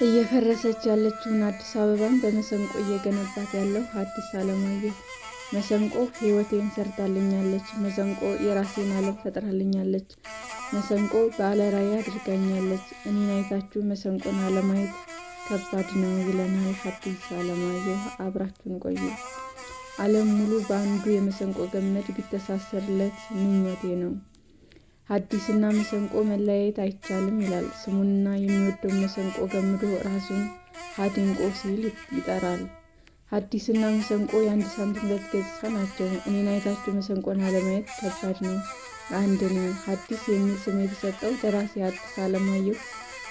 እየፈረሰች ያለችውን አዲስ አበባን በመሰንቆ እየገነባት ያለው ሐዲስ ዓለማየሁ። መሰንቆ ሕይወቴን ሰርታልኛለች፣ መሰንቆ የራሴን ዓለም ፈጥራልኛለች፣ መሰንቆ ባለራዕይ አድርጋኛለች። እኔን አይታችሁ መሰንቆን አለማየት ከባድ ነው ይለናል ሐዲስ ዓለማየሁ። አብራችሁን ቆዩ። ዓለም ሙሉ በአንዱ የመሰንቆ ገመድ ቢተሳሰርለት ምኞቴ ነው። ሐዲስና መሰንቆ መለያየት አይቻልም ይላል። ስሙንና የሚወደው መሰንቆ ገምዶ ራሱን ሀዲንቆ ሲል ይጠራል። ሐዲስና መሰንቆ የአንድ ሳንቲም ሁለት ገጽታ ናቸው። እኔን አይታችሁ መሰንቆን አለማየት ከባድ ነው። አንድ ነው። ሐዲስ የሚል ስም የተሰጠው ደራሲ ሐዲስ ዓለማየሁ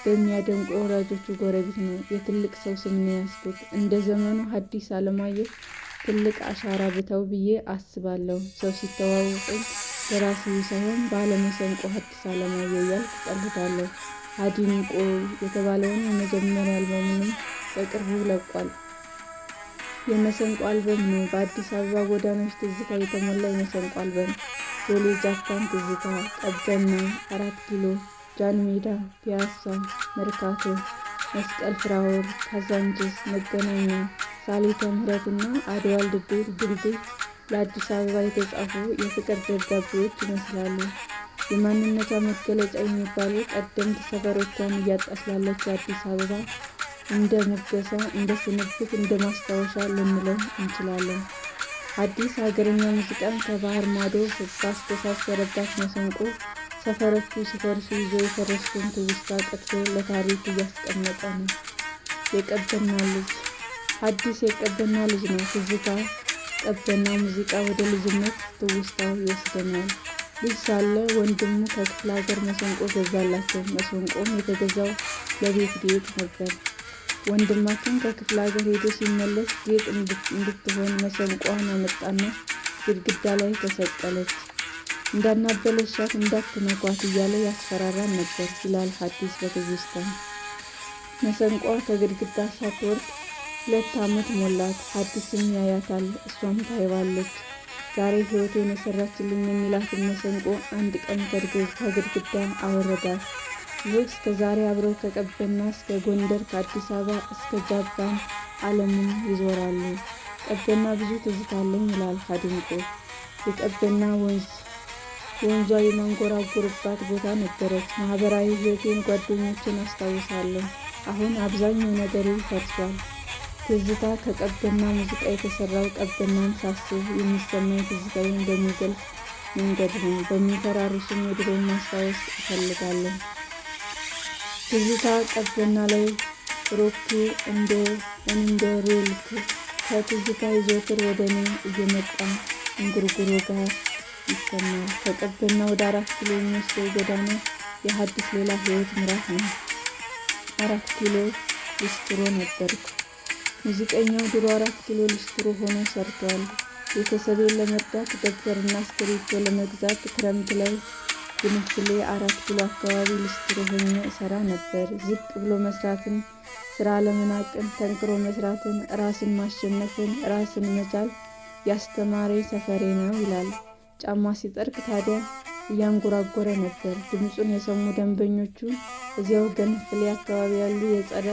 በሚያደንቁ ወላጆቹ ጎረቤት ነው። የትልቅ ሰው ስም ነው ያዝኩት። እንደ ዘመኑ ሐዲስ ዓለማየሁ ትልቅ አሻራ ብተው ብዬ አስባለሁ። ሰው ሲተዋወቀኝ ደራሲው ሳይሆን ባለመሰንቆ ሐዲስ ዓለማየሁ እያልኩ እቀልዳለሁ። ሀዲንቆ የተባለውን የመጀመሪያ አልበሙንም በቅርቡ ለቋል። የመሰንቆ አልበም ነው። በአዲስ አበባ ጎዳናዎች ትዝታ የተሞላ የመሰንቆ አልበም። ቦሌ ጃፓን ትዝታ፣ ቀበና፣ 4 ኪሎ፣ ጃን ሜዳ፣ ፒያሳ፣ መርካቶ፣ መስቀል ፍራወር፣ ካዛንችስ፣ መገናኛ፣ ሳሊተ ምሕረትና አድዋ ድልድይ ለአዲስ አበባ የተጻፉ የፍቅር ደብዳቤዎች ይመስላሉ። የማንነቷ መገለጫ የሚባሉ ቀደምት ሰፈሮቿን እያጣች ላለችው አዲስ አበባ እንደ ሙገሳ፣ እንደ ስንብት፣ እንደ ማስታወሻ ልንለው እንችላለን። ሐዲስ ሀገረኛ ሙዚቃን ከባህር ማዶ ባስተሳሰረባት መሰንቆ ሰፈሮቹ ሲፈርሱ ይዞ የፈረሱትን ትውስታ ቀጥሎ ለታሪክ እያስቀመጠ ነው። የቀበና ልጅ ሐዲስ የቀበና ልጅ ነው። ትዝታ ቀበና ሙዚቃ ወደ ልጅነት ትውስታው ይወስደናል። ልጅ ሳለ ወንድሙ ከክፍለ ሀገር መሰንቆ ገዛላቸው። መሰንቆም የተገዛው ለቤት ጌጥ ነበር። ወንድማችን ከክፍለ ሀገር ሄዶ ሲመለስ ጌጥ እንድትሆን መሰንቆዋን አመጣና ግድግዳ ላይ ተሰቀለች። እንዳናበለሻት እንዳትነኳት እያለ ያስፈራራን ነበር ይላል ሐዲስ በትውስታ። መሰንቆዋ ከግድግዳ ሳትወርድ 2 ዓመት ሞላት። ሐዲስም ያያታል፣ እሷም ታይዋለች። ዛሬ ሕይወቴን የሰራችልኝ የሚላትን መሰንቆ አንድ ቀን ከግድግዳ አወረዳት። ይህ እስከ ዛሬ አብረው ከቀበና እስከ ጎንደር ከአዲስ አበባ እስከ ጃፓን ዓለምን ይዞራሉ። ቀበና ብዙ ትዝታለኝ ይላል ሀዲንቆ። የቀበና ወንዟ የማንጎራጉርባት ቦታ ነበረች። ማህበራዊ ሕይወቴን፣ ጓደኞችን አስታውሳለሁ። አሁን አብዛኛው ነገሬ ፈርሷል። ትዝታ ከቀበና ሙዚቃ የተሰራው ቀበናን ሳስብ የሚሰማኝ ትዝታዬን በሚገልጽ መንገድ ነው። በሚፈራርሱም የድሮውን ማስታወስ እፈልጋለሁ። ትዝታ ቀበና ላይ ሮኬ እንደ ሬልክ ከትዝታ ይዞትር ወደ እኔ እየመጣ እንጉርጉሮ ጋር ይሰማል። ከቀበና ወደ 4 ኪሎ የሚወስደው ጎዳና የሐዲስ ሌላ ሕይወት ምዕራፍ ነው። 4 ኪሎ ሊስትሮ ነበርኩ። ሙዚቀኛው ድሮ 4 ኪሎ ሊስትሮ ሆኖ ሰርቷል። ቤተሰቤን ለመርዳት ደብተርና እስክሪብቶ ለመግዛት ክረምት ላይ ግንፍሌ 4 ኪሎ አካባቢ ሊስትሮ ሆኜ እሰራ ነበር። ዝቅ ብሎ መስራትን፣ ስራ ለመናቅን፣ ጠንክሮ መስራትን፣ ራስን ማሸነፍን፣ ራስን መቻል ያስተማረኝ ሰፈሬ ነው ይላል። ጫማ ሲጠርግ ታዲያ እያንጎራጎረ ነበር። ድምፁን የሰሙ ደንበኞቹ እዚያው ገንፍሌ አካባቢ ያሉ የጸረ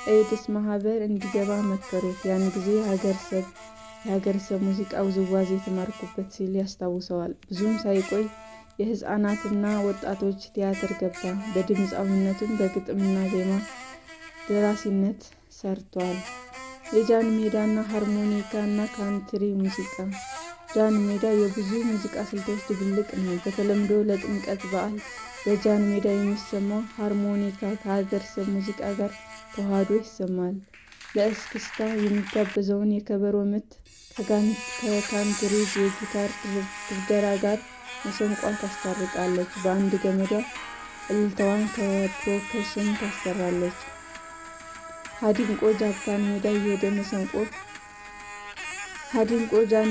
ኤድስ ማህበር እንዲገባ መከሩት። ያን ጊዜ የሀገረሰብ ሙዚቃ ውዝዋዜ የተማርኩበት ሲል ያስታውሰዋል። ብዙም ሳይቆይ የህፃናትና ወጣቶች ቲያትር ገባ። በድምፃዊነቱም በግጥምና ዜማ ደራሲነት ሰርቷል። የጃን ሜዳና ሃርሞኒካ እና ካንትሪ ሙዚቃ። ጃን ሜዳ የብዙ ሙዚቃ ስልቶች ድብልቅ ነው። በተለምዶ ለጥምቀት በዓል በጃን ሜዳ የሚሰማው ሃርሞኒካ ከሀገረሰብ ሙዚቃ ጋር ተዋህዶ ይሰማል። ለእስክስታ የሚጋበዘውን የከበሮ ምት ከካንትሪ የጊታር ድርደራ ጋር መሰንቋ ታስታርቃለች። በአንድ ገመዷ እልልታዋን ከፕሮከሽን ታሰራለች። ሀዲንቆ ጃን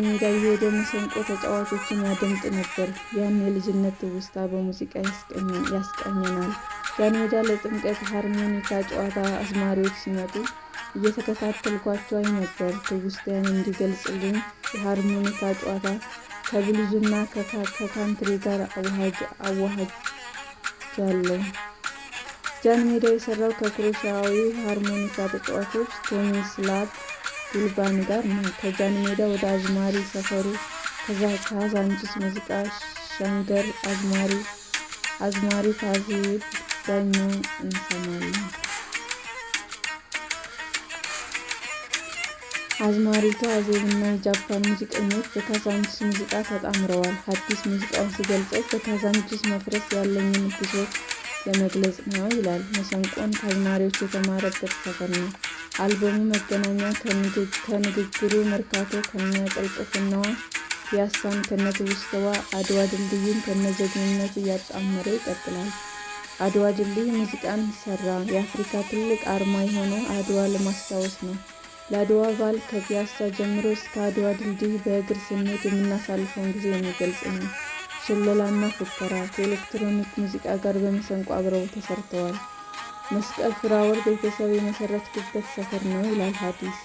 ሜዳ እየሄደ መሰንቆ ተጫዋቾችን ያደምጥ ነበር። ያን የልጅነት ትውስታ በሙዚቃ ያስቃኘናል። ጃን ሜዳ ለጥምቀት ሃርሞኒካ ጨዋታ አዝማሪዎች ሲመጡ እየተከታተልኳቸው አይ ነበር። ትውስታዬን እንዲገልጽልኝ የሃርሞኒካ ጨዋታ ከብሉዝና ከካንትሪ ጋር አዋህጃለሁ። ጃን ሜዳ የሰራው ከክሮሻዊ ሃርሞኒካ ተጫዋቾች ቶሚስላቭ ጉልባን ጋር ነው። ከጃን ሜዳ ወደ አዝማሪ ሰፈሩ ከካዛንቺስ ሙዚቃ ሸንገር አዝማሪ ካዜብ ዳኘውን እንሰማለን። አዝማሪቷ አዜብና የጃፓን ሙዚቀኞች በካዛንቺስ ሙዚቃ ተጣምረዋል። ሐዲስ ሙዚቃውን ሲገልጸው በካዛንቺስ መፍረስ ያለኝን ብሶት ለመግለጽ ነው ይላል። መሰንቆን ከአዝማሪዎች የተማረበት ሰፈር ነው። አልበሙ መገናኛ ከንግግሩ፣ መርካቶ ከነቅልጥፍናዋ፣ ፒያሳን ከነትውስታዋ፣ አድዋ ድልድይን ከነጀግንነቱ እያጣመረ ይቀጥላል። አድዋ ድልድይ ሙዚቃን ሰራ። የአፍሪካ ትልቅ አርማ የሆነው አድዋ ለማስታወስ ነው። ለአድዋ በዓል ከፒያሳ ጀምሮ እስከ አድዋ ድልድይ በእግር ስንሄድ የምናሳልፈውን ጊዜ የሚገልጽ ነው። ሽለላና ፉከራ ከኤሌክትሮኒክ ሙዚቃ ጋር በመሰንቆ አብረው ተሰርተዋል። መስቀል ፍራወር ቤተሰብ የመሰረትኩበት ሰፈር ነው ይላል ሐዲስ።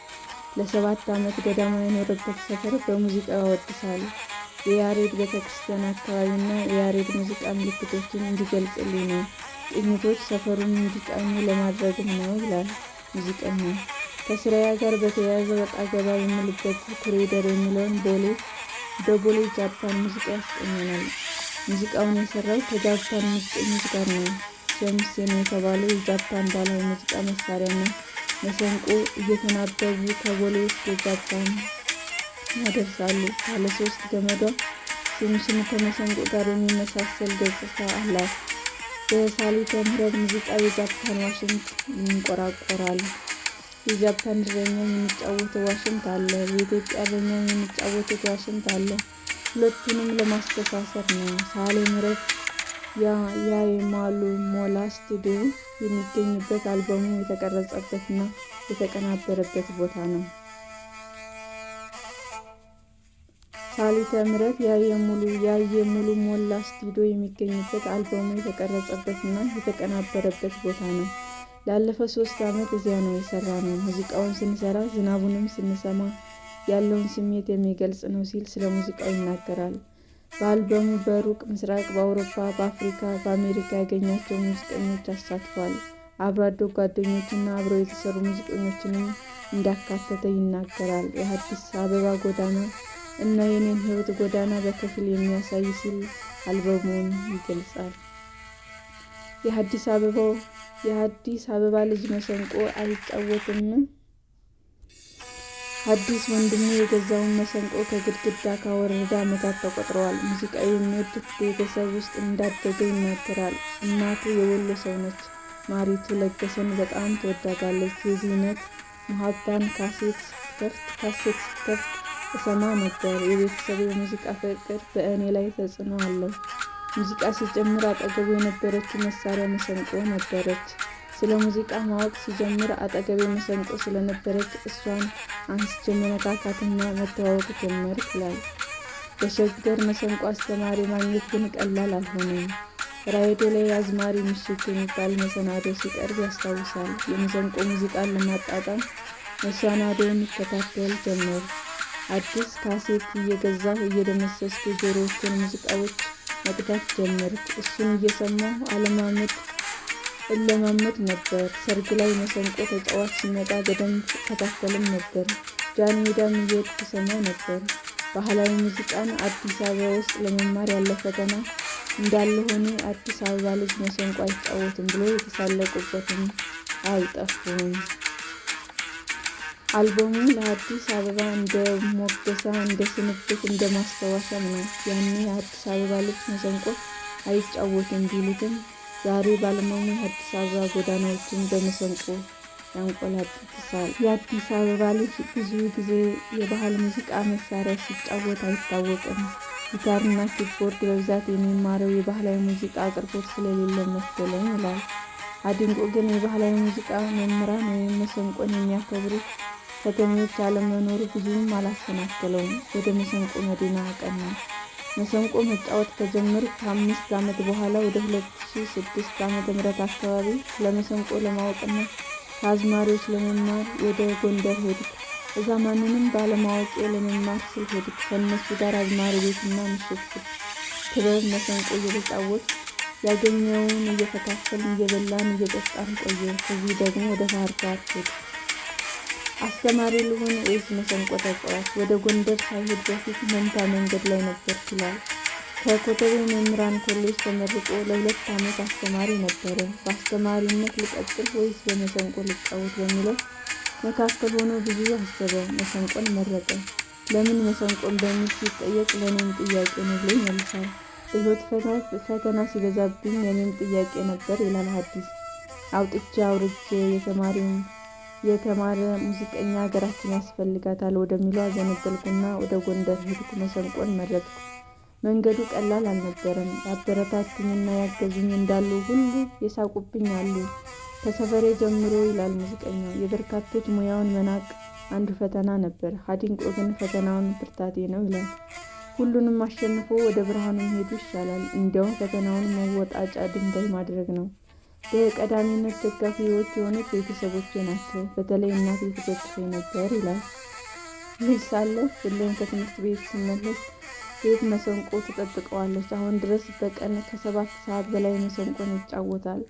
ለ7 ዓመት ገደማ የኖረበት ሰፈር በሙዚቃ ያወድሳል። የያሬድ ቤተክርስቲያን አካባቢና የያሬድ ሙዚቃ ምልክቶችን እንዲገልጽልኝ ነው። ቅኝቶች ሰፈሩን እንዲቃኙ ለማድረግም ነው ይላል ሙዚቀኛው። ከስራዬ ጋር በተያያዘ ወጣ ገባ የምልበት ኮሪደር የሚለውን በቦሌ ጃፓን ሙዚቃ ያስቀኘናል። ሙዚቃውን የሰራው ከጃፓን ሙዚቀኞች ጋር ነው። ሸምሴን የተባለው የጃፓን ባህላዊ ሙዚቃ መሳሪያና መሰንቆ እየተናበቡ ከቦሌ እስከ ጃፓን ያደርሳሉ። ባለ 3 ገመዷ ሽምሽም ከመሰንቆ ጋር የሚመሳሰል ገጽታ አላት። በሳሊተ ምህረት ሙዚቃ የጃፓን ዋሽንት ይንቆራቆራል። የጃፓን እረኛ የሚጫወተው ዋሽንት አለ። የኢትዮጵያ እረኛ የሚጫወቱት ዋሽንት አለ። ሁለቱንም ለማስተሳሰር ነው። ሳሌ ምህረት የማሉ ሞላ ስቱዲዮ የሚገኝበት አልበሙ የተቀረጸበትና የተቀናበረበት ቦታ ነው። ሳሊተ ምህረት የሙሉ ሞላ ስቱዲዮ የሚገኝበት አልበሙ የተቀረጸበትና የተቀናበረበት ቦታ ነው። ላለፈው 3 ዓመት እዚያ ነው የሰራነው። ሙዚቃውን ስንሰራ ዝናቡንም ስንሰማ ያለውን ስሜት የሚገልጽ ነው ሲል ስለ ሙዚቃው ይናገራል። በአልበሙ በሩቅ ምስራቅ፣ በአውሮፓ፣ በአፍሪካ፣ በአሜሪካ ያገኛቸውን ሙዚቀኞች አሳትፏል። አብሮ አደግ ጓደኞችና አብረው የተሰሩ ሙዚቀኞችንም እንዳካተተ ይናገራል። የአዲስ አበባ ጎዳና እና የኔን ሕይወት ጎዳና በከፊል የሚያሳይ ሲል አልበሙን ይገልጻል። የአዲስ አበባ ልጅ መሰንቆ አይጫወትም። ሐዲስ ወንድሙ የገዛውን መሰንቆ ከግድግዳ ካወረደ ዓመታት ተቆጥረዋል። ሙዚቃ የሚወድ ቤተሰብ ውስጥ እንዳደገ ይናገራል። እናቱ የወሎ ሰው ነች። ማሪቱ ለገሰን በጣም ትወዳታለች። የዚህነት ሙሀባን ካሴት ስትከፍት እሰማ ነበር። የቤተሰቡ የሙዚቃ ፍቅር በእኔ ላይ ተጽዕኖ አለው። ሙዚቃ ሲጀምር አጠገቡ የነበረችው መሳሪያ መሰንቆ ነበረች። ስለ ሙዚቃ ማወቅ ሲጀምር አጠገቤ መሰንቆ ስለነበረች እሷን አንስቼ መነካካትና መተዋወቅ ጀመርኩ ይላል። በሸገር መሰንቆ አስተማሪ ማግኘት ግን ቀላል አልሆነም። ራዲዮ ላይ አዝማሪ ምሽት የሚባል መሰናዶ ሲቀርብ ያስታውሳል። የመሰንቆ ሙዚቃን ለማጣጣም መሰናዶውን ይከታተል ጀመር። አዲስ ካሴት እየገዛሁ እየደመሰስኩ ጆሮዎችን ሙዚቃዎች መቅዳት ጀመርኩ። እሱን እየሰማሁ እለማመድ ነበር። ሰርግ ላይ መሰንቆ ተጫዋች ሲመጣ በደንብ እከታተልም ነበር። ጃን ሜዳም እየሄድኩ ሰማው ነበር። ባህላዊ ሙዚቃን አዲስ አበባ ውስጥ ለመማር ያለ ፈተና እንዳለ ሆኖ አዲስ አበባ ልጅ መሰንቆ አይጫወትም ብሎ የተሳለቁበትም አልጠፉም። አልበሙ ለአዲስ አበባ እንደ ሞገሳ፣ እንደ ስንብት፣ እንደ ማስታወሻም ነው። ያኔ የአዲስ አበባ ልጅ መሰንቆ አይጫወትም ቢሉትም ዛሬ ባለሙሉ የአዲስ አበባ ጎዳናዎችን በመሰንቆ ያንቆላጥሳል። የአዲስ አበባ ልጅ ብዙ ጊዜ የባህል ሙዚቃ መሳሪያ ሲጫወት አይታወቅም። ጊታርና ኪቦርድ በብዛት የሚማረው የባህላዊ ሙዚቃ አቅርቦት ስለሌለ መሰለኝ ይላል። አድንቆ ግን የባህላዊ ሙዚቃ መምህራን ወይም መሰንቆን የሚያከብሩ ከተሞች አለመኖሩ ብዙም አላሰናከለውም። ወደ መሰንቆ መዲና አቀና። መሰንቆ መጫወት ከጀመርኩ ከ5 ዓመት በኋላ ወደ 2006 ዓ.ም አካባቢ ስለ መሰንቆ ለማወቅና ከአዝማሪዎች ለመማር ወደ ጎንደር ሄድኩ። እዛ ማንንም ባለማወቄ ለመማር ስል ሄድኩ። ከእነሱ ጋር አዝማሪ ቤትና ምሽት ክበብ መሰንቆ እየተጫወትኩ ያገኘውን እየተካፈልን እየበላን እየጠጣን ቆየ። ከዚህ ደግሞ ወደ ባህር ዳር ሄድኩ። አስተማሪ ልሁን ወይስ መሰንቆ ተጫዋች? ወደ ጎንደር ሳይሄድ በፊት መንታ መንገድ ላይ ነበርኩ ይላል። ከኮተቤ መምህራን ኮሌጅ ተመርቆ ለ2 ዓመት አስተማሪ ነበረ። በአስተማሪነት ልቀጥል ወይስ በመሰንቆ ልጫወት በሚለው መካከል ሆኖ ብዙ አሰበ። መሰንቆን መረጠ። ለምን መሰንቆን በሚል ሲጠየቅ ለእኔም ጥያቄ ነው ብሎ ይመልሳል። በሕይወት ፈተና ሲበዛብኝ የእኔም ጥያቄ ነበር ይላል ሐዲስ። አውጥቼ አውርጄ የተማረ ሙዚቀኛ ሀገራችን ያስፈልጋታል ወደሚለው አዘነበልኩና ወደ ጎንደር ሄድኩ። መሰንቆን መረጥኩ። መንገዱ ቀላል አልነበረም። ያበረታቱኝና ያገዙኝ እንዳሉ ሁሉ የሳቁብኝ አሉ። ከሰፈሬ ጀምሮ ይላል ሙዚቀኛው፣ የበርካቶች ሙያውን መናቅ አንዱ ፈተና ነበር። ሀዲንቆ ግን ፈተናውን ብርታቴ ነው ይላል። ሁሉንም አሸንፎ ወደ ብርሃኑ መሄዱ ይሻላል። እንዲያውም ፈተናውን መወጣጫ ድንጋይ ማድረግ ነው። በቀዳሚነት ደጋፊዎች የሆኑት ቤተሰቦቼ ናቸው። በተለይ እናቴ ትደግፈኝ ነበር ይላል። ልጅ ሳለ ሁሌም ከትምህርት ቤት ሲመለስ ቤት መሰንቆ ትጠብቀዋለች። አሁን ድረስ በቀን ከ7 ሰዓት በላይ መሰንቆን ይጫወታል።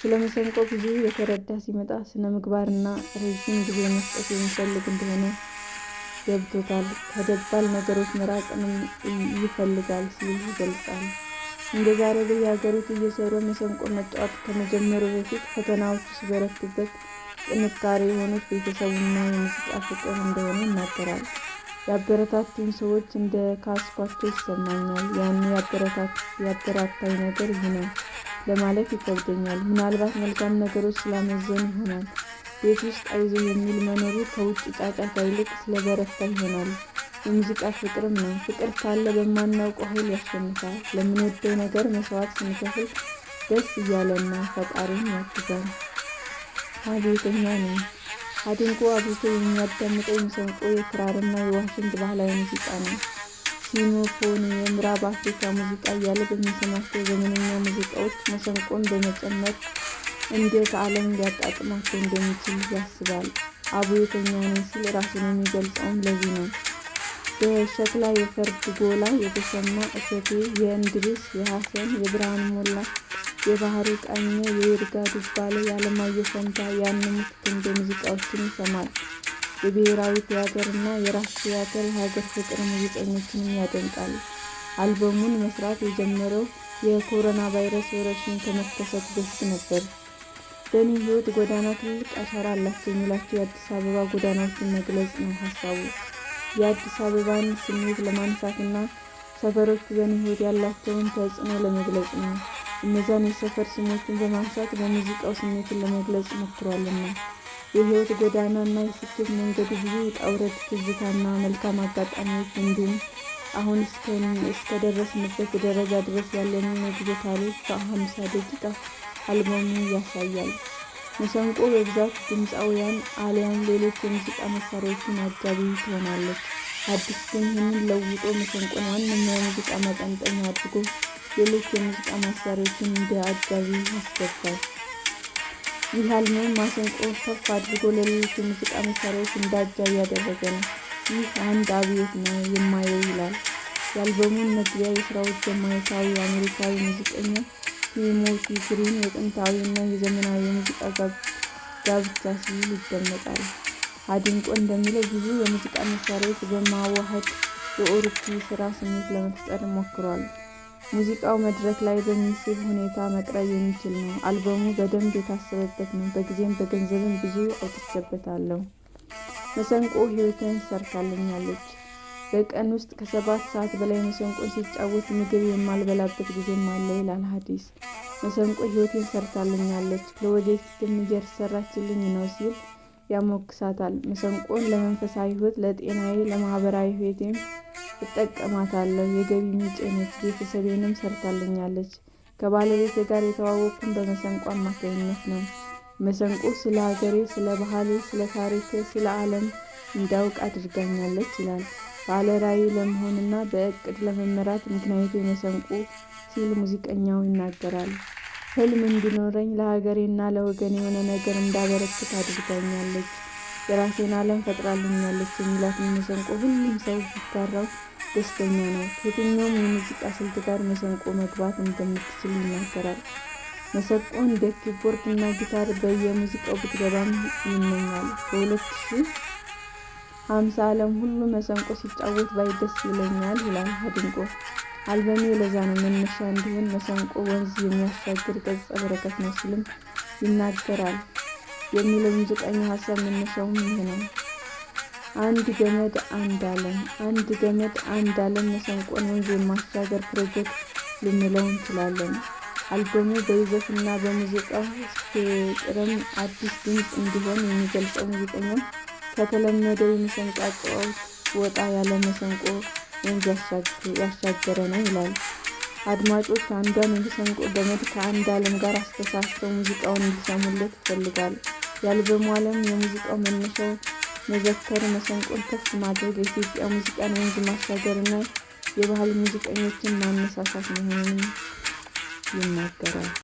ስለ መሰንቆ ብዙ የተረዳ ሲመጣ ስነ ምግባርና ረዥም ጊዜ መስጠት የሚፈልግ እንደሆነ ገብቶታል። ከደባል ነገሮች መራቅንም ይፈልጋል ሲል ይገልጻል። እንደ ዛሬ በየሀገሪቱ እየሰሩ መሰንቆ መጫወት ከመጀመሩ በፊት ፈተናዎቹ ሲበረቱበት ጥንካሬ የሆኑት ቤተሰቡና የሙዚቃ ፍቅር እንደሆነ ይናገራል። ያበረታቱኝ ሰዎች እንደ ካስኳቸው ይሰማኛል። ያን ያበረታታኝ ነገር ይህ ነው ለማለት ይከብደኛል። ምናልባት መልካም ነገሮች ስላመዘኑ ይሆናል። ቤት ውስጥ አይዞህ የሚል መኖሩ ከውጭ ጫጫታ ይልቅ ስለበረታ ይሆናል። የሙዚቃ ፍቅርም ነው። ፍቅር ካለ በማናውቀው ኃይል ያሸንፋል። ለምንወደው ነገር መስዋዕት ስንከፍል ደስ እያለና ፈጣሪን ያግዛል። አብዮተኛ ነኝ። ሀዲንቆ አብዝቶ የሚያዳምጠው የመሰንቆ የክራርና የዋሽንት ባህላዊ ሙዚቃ ነው። ሲኖፎኒ፣ የምዕራብ አፍሪካ ሙዚቃ እያለ በሚሰማቸው ዘመነኛ ሙዚቃዎች መሰንቆን በመጨመር እንዴት ዓለም ሊያጣጥማቸው እንደሚችል ያስባል። አብዮተኛ ነኝ ሲል ራሱን የሚገልጸውም ለዚህ ነው። በሸክላ የፈርድ ጎላ የተሰማ እሸቴ፣ የእንድሪስ፣ የሐሰን፣ የብርሃኑ ሞላ፣ የባህሩ ቃኘ፣ የይርጋ ዱባለ፣ የዓለማየሁ ፈንታ፣ የአንሙት ክንዴ ሙዚቃዎችን ይሰማል። የብሔራዊ ቲያትር እና የራስ ቲያትር የሀገር ፍቅር ሙዚቀኞችንም ያደንቃል። አልበሙን መስራት የጀመረው የኮሮና ቫይረስ ወረርሽኝ ከመከሰቱ በፊት ነበር። በእኔ ሕይወት ጎዳና ትልቅ አሻራ አላቸው የሚላቸው የአዲስ አበባ ጎዳናዎችን መግለጽ ነው ሀሳቡ። የአዲስ አበባን ስሜት ለማንሳትና ሰፈሮቹ በእኔ ሕይወት ያላቸውን ተጽዕኖ ለመግለጽ ነው። እነዛን የሰፈር ስሞችን በማንሳት በሙዚቃው ስሜትን ለመግለጽ ሞክሯልና። የሕይወት ጎዳና እና የስኬት መንገዱ ብዙ ውጣ ውረድ፣ ትዝታና መልካም አጋጣሚዎች እንዲሁም አሁን እስከደረስንበት ደረጃ ድረስ ያለንን የጉዞ ታሪክ በ50 ደቂቃ አልበሙ ያሳያል። መሰንቆ በብዛት ድምፃውያን አሊያም ሌሎች የሙዚቃ መሳሪያዎችን አጃቢ ትሆናለች። ሐዲስ ግን ይህንን ለውጦ መሰንቆን ዋነኛ የሙዚቃ ማጠንጠኛ አድርጎ ሌሎች የሙዚቃ መሳሪያዎችን እንደ አጃቢ ያስገባል። ይህ አልበም ማሰንቆ ከፍ አድርጎ ለሌሎች የሙዚቃ መሳሪያዎች እንደ አጃቢ ያደረገ ነው። ይህ አንድ አብዮት ነው የማየው ይላል። የአልበሙን መግቢያ የስራዎች ጀማይካዊ አሜሪካዊ ሙዚቀኛ ቲሞቲ ግሪን የጥንታዊ እና የዘመናዊ የሙዚቃ ጋብቻ ሲል ይደመጣል። ሀዲንቆ እንደሚለው ብዙ የሙዚቃ መሳሪያዎች በማዋሃድ የኦርኪ ስራ ስሜት ለመፍጠር ሞክሯል። ሙዚቃው መድረክ ላይ በሚስብ ሁኔታ መቅረብ የሚችል ነው። አልበሙ በደንብ የታሰበበት ነው። በጊዜም በገንዘብም ብዙ አውጥቼበታለሁ። መሰንቆ ሕይወቴን ሰርታልኛለች። በቀን ውስጥ ከ7 ሰዓት በላይ መሰንቆን ሲጫወት ምግብ የማልበላበት ጊዜም አለ ይላል ሐዲስ። መሰንቆ ሕይወቴን ሰርታልኛለች፣ ለወደፊትም እየሰራችልኝ ነው ሲል ያሞግሳታል። መሰንቆን ለመንፈሳዊ ሕይወት፣ ለጤናዬ፣ ለማህበራዊ ሕይወቴም እጠቀማታለሁ። የገቢ ምንጭ ነች። ቤተሰቤንም ሰርታልኛለች። ከባለቤቴ ጋር የተዋወቅኩን በመሰንቆ አማካኝነት ነው። መሰንቆ ስለ ሀገሬ፣ ስለ ባህሌ፣ ስለ ታሪክ፣ ስለ ዓለም እንዳውቅ አድርጋኛለች ይላል። ባለ ራዕይ ለመሆንና በእቅድ ለመመራት ምክንያቱ መሰንቆ ሲል ሙዚቀኛው ይናገራል። ህልም እንዲኖረኝ፣ ለሀገሬና ለወገኔ የሆነ ነገር እንዳበረክት አድርጋኛለች። የራሴን ዓለም ፈጥራልኛለች የሚላትን መሰንቆ ሁሉም ሰው ቢጋራው ደስተኛ ነው። ከየትኛውም የሙዚቃ ስልት ጋር መሰንቆ መግባት እንደምትችል ይናገራል። መሰንቆ እንደ ኪቦርድ እና ጊታር በየሙዚቃው ብትገባም ይመኛል። በ2050 ዓለም ሁሉ መሰንቆ ሲጫወት ባይ ደስ ይለኛል ይላል አድንቆ። አልበሜ ለዛ ነው መነሻ እንዲሆን መሰንቆ ወንዝ የሚያሻግር ገጸ በረከት ነው ሲልም ይናገራል የሚለው ሙዚቀኛው ሀሳብ መነሻውም ይህ ነው። አንድ ገመድ አንድ ዓለም አንድ ገመድ አንድ ዓለም መሰንቆን ወንዝ የማሻገር ፕሮጀክት ልንለው እንችላለን። አልበሙ በይዘትና በሙዚቃው ስፔክትረም አዲስ ድምፅ እንዲሆን የሚገልጸው ሙዚቀኛው ከተለመደው የመሰንቆ አጨዋወት ወጣ ያለ መሰንቆ ወንዝ ያሻገረ ነው ይላል። አድማጮች አንዷን የመሰንቆ ገመድ ከአንድ ዓለም ጋር አስተሳስረው ሙዚቃውን እንዲሰሙለት ይፈልጋል። የአልበሙ ዓለም የሙዚቃው መነሻው መዘከር፣ መሰንቆን ከፍ ማድረግ፣ የኢትዮጵያ ሙዚቃን ወንዝ ማሻገርና የባህል ሙዚቀኞችን ማነሳሳት መሆኑን ይናገራል።